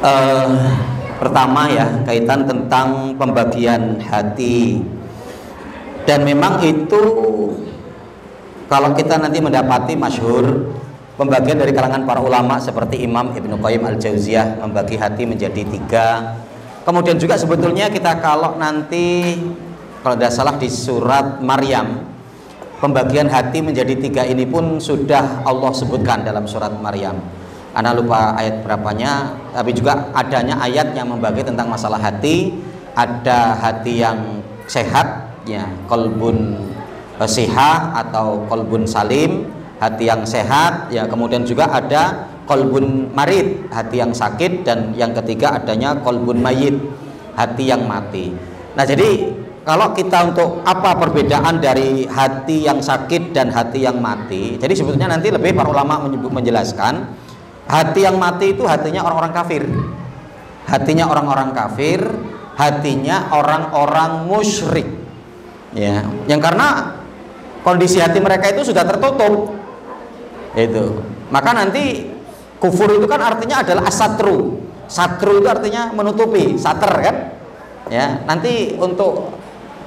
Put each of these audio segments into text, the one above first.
Eh, Pertama ya, kaitan tentang pembagian hati. Dan memang itu kalau kita nanti mendapati masyhur pembagian dari kalangan para ulama seperti Imam Ibnu Qayyim Al-Jauziyah membagi hati menjadi 3. Kemudian juga sebetulnya kita kalau nanti kalau tidak salah di surat Maryam, pembagian hati menjadi 3 ini pun sudah Allah sebutkan dalam surat Maryam. Anda lupa ayat berapanya, tapi juga adanya ayat yang membagi tentang masalah hati. Ada hati yang sehat, ya, kolbun sihah atau kolbun salim, hati yang sehat, ya. Kemudian juga ada kolbun marid, hati yang sakit, dan yang ketiga adanya kolbun mayit, hati yang mati. Nah, jadi kalau kita untuk apa perbedaan dari hati yang sakit dan hati yang mati, jadi sebetulnya nanti lebih para ulama menjelaskan. Hati yang mati itu hatinya orang-orang kafir. Hatinya orang-orang kafir, hatinya orang-orang musyrik. Ya, yang karena kondisi hati mereka itu sudah tertutup. Itu. Maka nanti kufur itu kan artinya adalah asatru. Satru itu artinya menutupi, sater kan? Ya, nanti untuk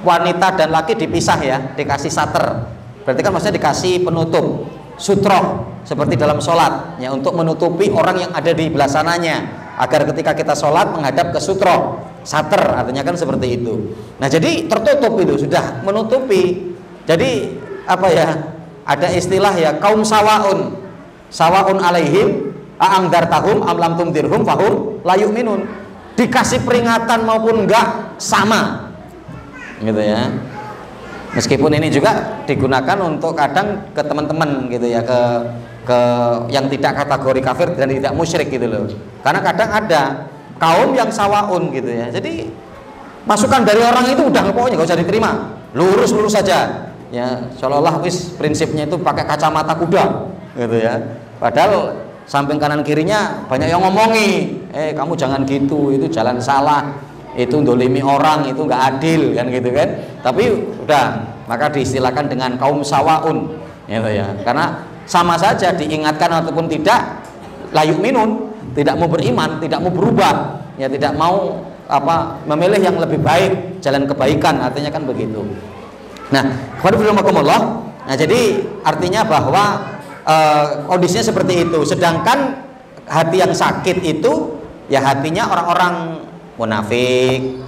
wanita dan laki dipisah ya, dikasih sater. Berarti kan maksudnya dikasih penutup, sutroh, seperti dalam sholat ya, untuk menutupi orang yang ada di belah sananya, agar ketika kita sholat menghadap ke sutroh, sater artinya kan seperti itu. Nah, jadi tertutup itu, sudah menutupi. Jadi apa ya, ada istilah ya, kaum sawaun alaihim a'angdartahum am lam tumdirhum fahum la yu'minun. Dikasih peringatan maupun enggak sama gitu ya. Meskipun ini juga digunakan untuk kadang ke teman-teman gitu ya, ke yang tidak kategori kafir dan tidak musyrik gitu loh. Karena kadang ada kaum yang sawaun gitu ya. Jadi masukan dari orang itu udah pokoknya gak usah diterima, lurus saja. Ya, seolah-olah wis prinsipnya itu pakai kacamata kuda gitu ya. Padahal samping kanan kirinya banyak yang ngomongi, kamu jangan gitu, itu jalan salah, itu dolimi orang, itu nggak adil kan gitu kan. Tapi udah, maka diistilahkan dengan kaum sawaun gitu ya, karena sama saja diingatkan ataupun tidak, layuk minun, tidak mau beriman, tidak mau berubah ya, tidak mau apa memilih yang lebih baik, jalan kebaikan, artinya kan begitu. Nah, nah jadi artinya bahwa kondisinya seperti itu. Sedangkan hati yang sakit itu ya hatinya orang-orang munafik,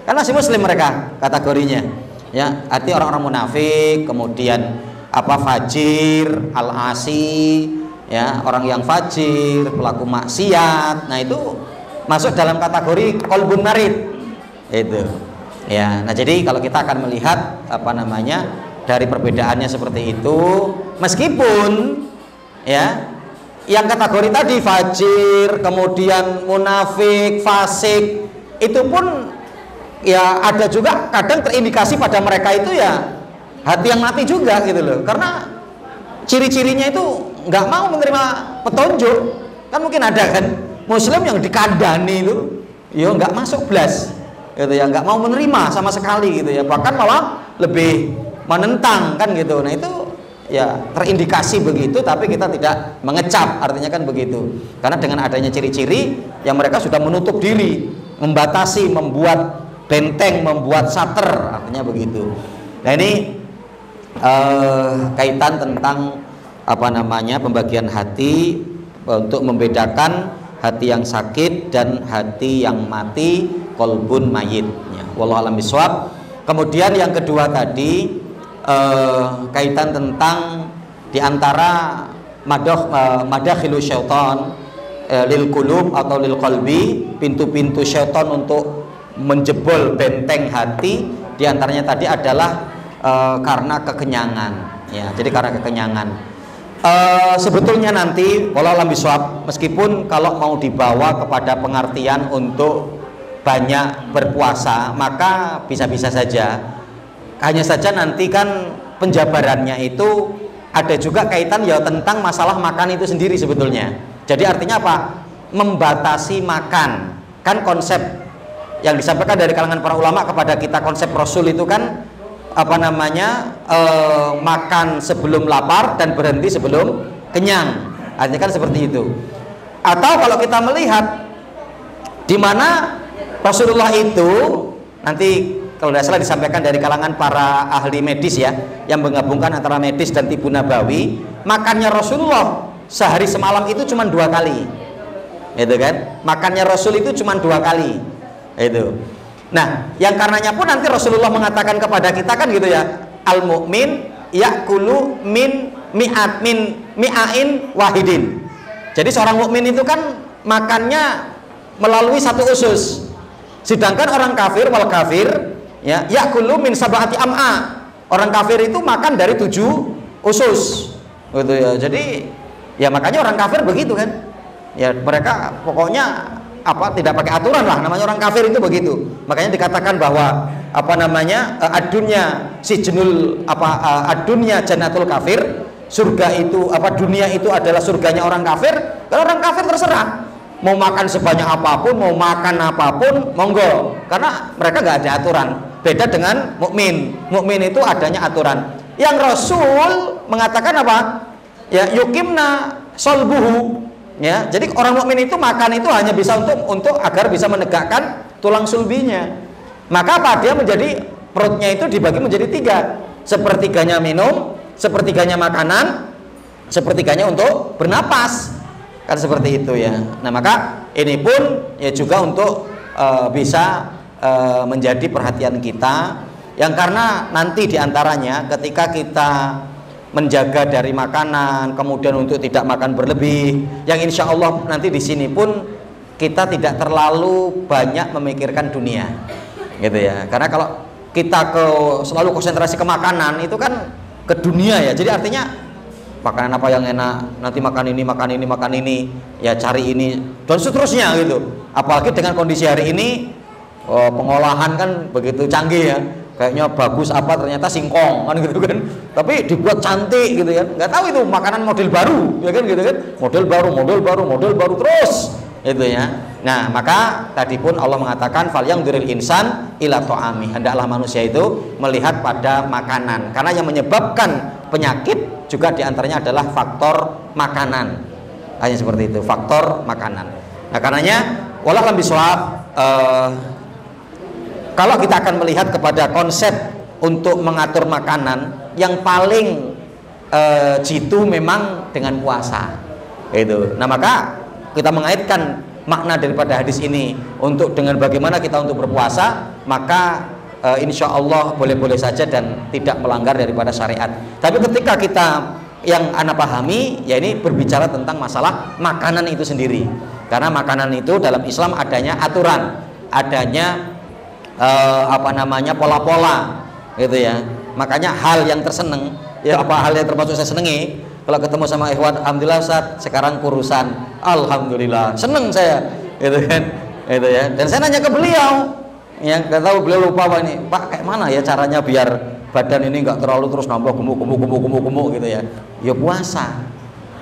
kan masih muslim mereka kategorinya ya, hati orang-orang munafik, kemudian apa fajir, al-asi ya, orang yang fajir, pelaku maksiat. Nah, itu masuk dalam kategori kolbun marid itu ya. Nah, jadi kalau kita akan melihat apa namanya dari perbedaannya seperti itu, meskipun ya yang kategori tadi fajir, kemudian munafik, fasik, itu pun ya ada juga kadang terindikasi pada mereka itu ya hati yang mati juga gitu loh, karena ciri-cirinya itu nggak mau menerima petunjuk. Kan mungkin ada kan muslim yang dikandani itu ya nggak masuk blas gitu ya, nggak mau menerima sama sekali gitu ya, bahkan malah lebih menentang kan gitu. Nah, itu ya terindikasi begitu, tapi kita tidak mengecap, artinya kan begitu, karena dengan adanya ciri-ciri yang mereka sudah menutup diri, membatasi, membuat benteng, membuat sater, artinya begitu. Nah, ini kaitan tentang apa namanya pembagian hati untuk membedakan hati yang sakit dan hati yang mati, kolbun mayit ya. Wallahu a'lam bishawab. Kemudian yang kedua tadi kaitan tentang diantara madakhilu syaitan lil qulub atau lil qalbi, pintu-pintu syaitan untuk menjebol benteng hati, diantaranya tadi adalah karena kekenyangan ya. Jadi karena kekenyangan sebetulnya nanti walau alam bisawab, meskipun kalau mau dibawa kepada pengertian untuk banyak berpuasa, maka bisa-bisa saja. Hanya saja nanti kan penjabarannya itu ada juga kaitan ya tentang masalah makan itu sendiri sebetulnya. Jadi artinya apa? Membatasi makan. Kan konsep yang disampaikan dari kalangan para ulama kepada kita, konsep Rasul itu kan apa namanya makan sebelum lapar dan berhenti sebelum kenyang. Artinya kan seperti itu. Atau kalau kita melihat di mana Rasulullah itu nanti kalau tidak salah disampaikan dari kalangan para ahli medis ya, yang menggabungkan antara medis dan tibu nabawi, makannya Rasulullah sehari semalam itu cuma 2 kali, itu kan? Makannya Rasul itu cuma 2 kali, itu. Nah, yang karenanya pun nanti Rasulullah mengatakan kepada kita kan gitu ya, al mukmin yakulu min mi'ain wahidin. Jadi seorang mukmin itu kan makannya melalui 1 usus, sedangkan orang kafir wal kafir ya yakulu min sab'ati am'a. Orang kafir itu makan dari 7 usus, gitu ya. Jadi ya makanya orang kafir begitu kan, ya mereka pokoknya tidak pakai aturan lah, namanya orang kafir itu begitu. Makanya dikatakan bahwa adunya si jenul adunya jannatul kafir, surga itu dunia itu adalah surganya orang kafir. Kalau orang kafir terserah mau makan sebanyak apapun, mau makan apapun, monggo, karena mereka nggak ada aturan. Beda dengan mukmin. Mukmin itu adanya aturan. Yang Rasul mengatakan apa? Ya yukimna solbuhu. Ya, jadi orang mukmin itu makan itu hanya bisa untuk agar bisa menegakkan tulang sulbinya. Maka apa? Dia menjadi perutnya itu dibagi menjadi 3. Sepertiganya minum, sepertiganya makanan, sepertiganya untuk bernapas. Kan seperti itu ya. Nah, maka ini pun ya juga untuk bisa menjadi perhatian kita, yang karena nanti diantaranya ketika kita menjaga dari makanan, kemudian untuk tidak makan berlebih, yang insya Allah nanti di sini pun kita tidak terlalu banyak memikirkan dunia, gitu ya. Karena kalau kita selalu konsentrasi ke makanan itu kan ke dunia ya. Jadi artinya makanan apa yang enak, nanti makan ini, ya cari ini dan seterusnya gitu. Apalagi dengan kondisi hari ini, pengolahan kan begitu canggih ya, kayaknya bagus ternyata singkong kan gitu kan, tapi dibuat cantik gitu kan, nggak tahu itu makanan model baru ya kan gitu kan, model baru terus itu ya. Nah, maka tadi pun Allah mengatakan fal yang duril insan ila to'ami, hendaklah manusia itu melihat pada makanan, karena yang menyebabkan penyakit juga diantaranya adalah faktor makanan, hanya seperti itu, faktor makanan. Nah, karenanya walau lebih bisawab, kalau kita akan melihat kepada konsep untuk mengatur makanan, yang paling jitu memang dengan puasa itu. Nah, maka kita mengaitkan makna daripada hadis ini untuk dengan bagaimana kita untuk berpuasa, maka insya Allah boleh-boleh saja dan tidak melanggar daripada syariat. Tapi ketika kita yang anak pahami, ya ini berbicara tentang masalah makanan itu sendiri, karena makanan itu dalam Islam adanya aturan, adanya pola-pola gitu ya. Makanya hal yang terseneng ya, hal yang termasuk saya senengi kalau ketemu sama ikhwan, alhamdulillah Ustaz sekarang kurusan, alhamdulillah seneng saya gitu kan, itu ya. Dan saya nanya ke beliau, yang nggak tahu beliau lupa Pak, ini Pak kayak mana ya caranya biar badan ini nggak terlalu terus nambah gemuk gitu ya. Ya puasa,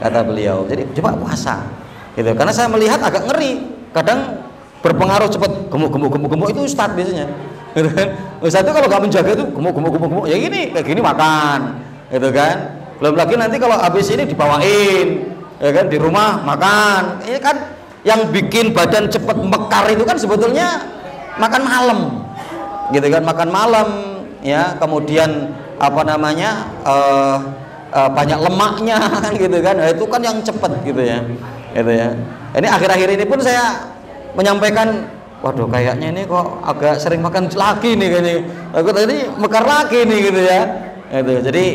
kata beliau. Jadi coba puasa gitu, karena saya melihat agak ngeri, kadang berpengaruh cepat gemuk itu Ustaz biasanya gitu kan. Ustaz itu kalau nggak menjaga itu gemuk ya gini, kayak gini makan gitu kan. Belum lagi nanti kalau habis ini dibawain ya kan, di rumah makan. Ini kan yang bikin badan cepat mekar itu kan sebetulnya makan malam gitu kan, makan malam ya, kemudian banyak lemaknya kan gitu kan. Nah, itu kan yang cepat gitu ya, gitu ya. Ini akhir-akhir ini pun saya menyampaikan, waduh kayaknya ini kok agak sering makan lagi nih kayaknya, aku tadi mekar lagi nih gitu ya, gitu. Jadi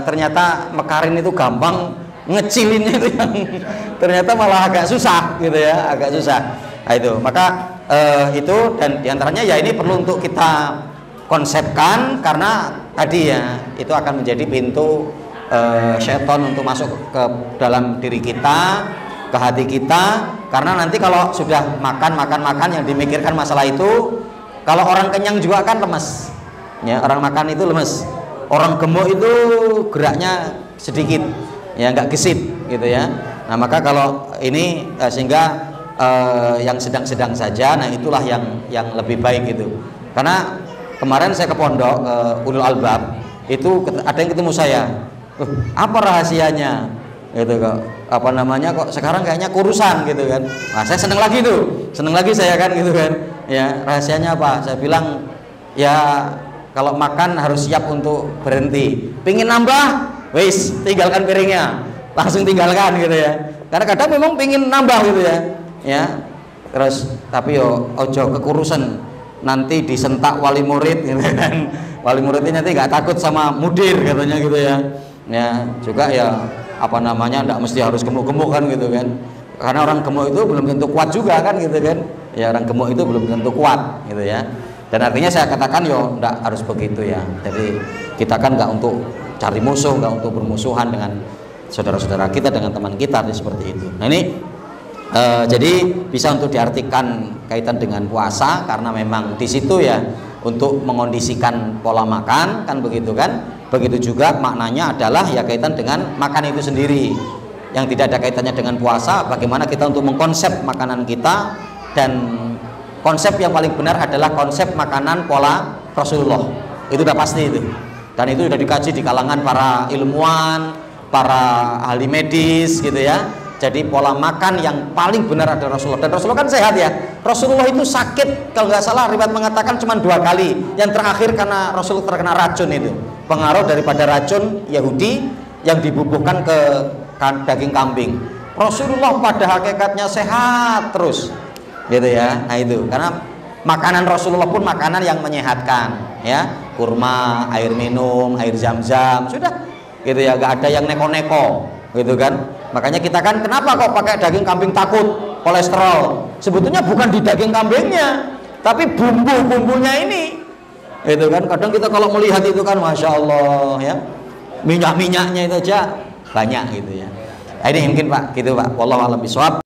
ternyata mekarin itu gampang, ngecilinnya itu yang ternyata malah agak susah gitu ya, agak susah. Nah, itu maka itu, dan diantaranya ya ini perlu untuk kita konsepkan, karena tadi ya itu akan menjadi pintu syaitan untuk masuk ke dalam diri kita, ke hati kita. Karena nanti kalau sudah makan yang dimikirkan masalah itu, kalau orang kenyang juga kan lemes ya, orang makan itu lemes, orang gemuk itu geraknya sedikit ya, nggak gesit gitu ya. Nah, maka kalau ini sehingga yang sedang-sedang saja, nah itulah yang lebih baik gitu. Karena kemarin saya ke pondok Ulul Albab itu ada yang ketemu saya, apa rahasianya gitu kok, apa namanya, kok sekarang kayaknya kurusan gitu kan. Nah, saya seneng lagi saya kan gitu kan. Ya, rahasianya apa? Saya bilang ya kalau makan harus siap untuk berhenti. Pingin nambah, wis tinggalkan piringnya, langsung tinggalkan gitu ya. Karena kadang memang pingin nambah gitu ya. Ya, terus tapi yo ojo kekurusan, nanti disentak wali murid gitu kan. Wali muridnya nanti nggak takut sama mudir katanya gitu ya. Ya juga ya apa namanya, nggak mesti harus gemuk-gemuk kan gitu kan, karena orang gemuk itu belum tentu kuat juga kan gitu kan ya, orang gemuk itu belum tentu kuat gitu ya. Dan artinya saya katakan yo nggak harus begitu ya. Jadi kita kan nggak untuk cari musuh, nggak untuk bermusuhan dengan saudara-saudara kita, dengan teman kita, seperti itu. Nah ini jadi bisa untuk diartikan kaitan dengan puasa, karena memang di situ ya untuk mengondisikan pola makan kan begitu kan. Begitu juga maknanya adalah ya kaitan dengan makan itu sendiri, yang tidak ada kaitannya dengan puasa. Bagaimana kita untuk mengkonsep makanan kita, dan konsep yang paling benar adalah konsep makanan pola Rasulullah. Itu udah pasti itu, dan itu sudah dikaji di kalangan para ilmuwan, para ahli medis gitu ya. Jadi pola makan yang paling benar adalah Rasulullah. Dan Rasulullah kan sehat ya. Rasulullah itu sakit, kalau nggak salah riwayat mengatakan cuma 2 kali. Yang terakhir karena Rasul terkena racun itu, pengaruh daripada racun Yahudi yang dibubuhkan ke daging kambing. Rasulullah pada hakikatnya sehat terus, gitu ya. Nah itu karena makanan Rasulullah pun makanan yang menyehatkan, ya, kurma, air minum, air zam-zam, sudah, gitu ya. Gak ada yang neko-neko, gitu kan. Makanya kita kan kenapa kok pakai daging kambing, takut kolesterol? Sebetulnya bukan di daging kambingnya, tapi bumbu-bumbunya ini. Itu kan kadang kita kalau melihat itu kan masya Allah ya, minyak-minyaknya itu aja banyak gitu ya. Nah, ini mungkin Pak, gitu Pak. Wallahu a'lam bishawab.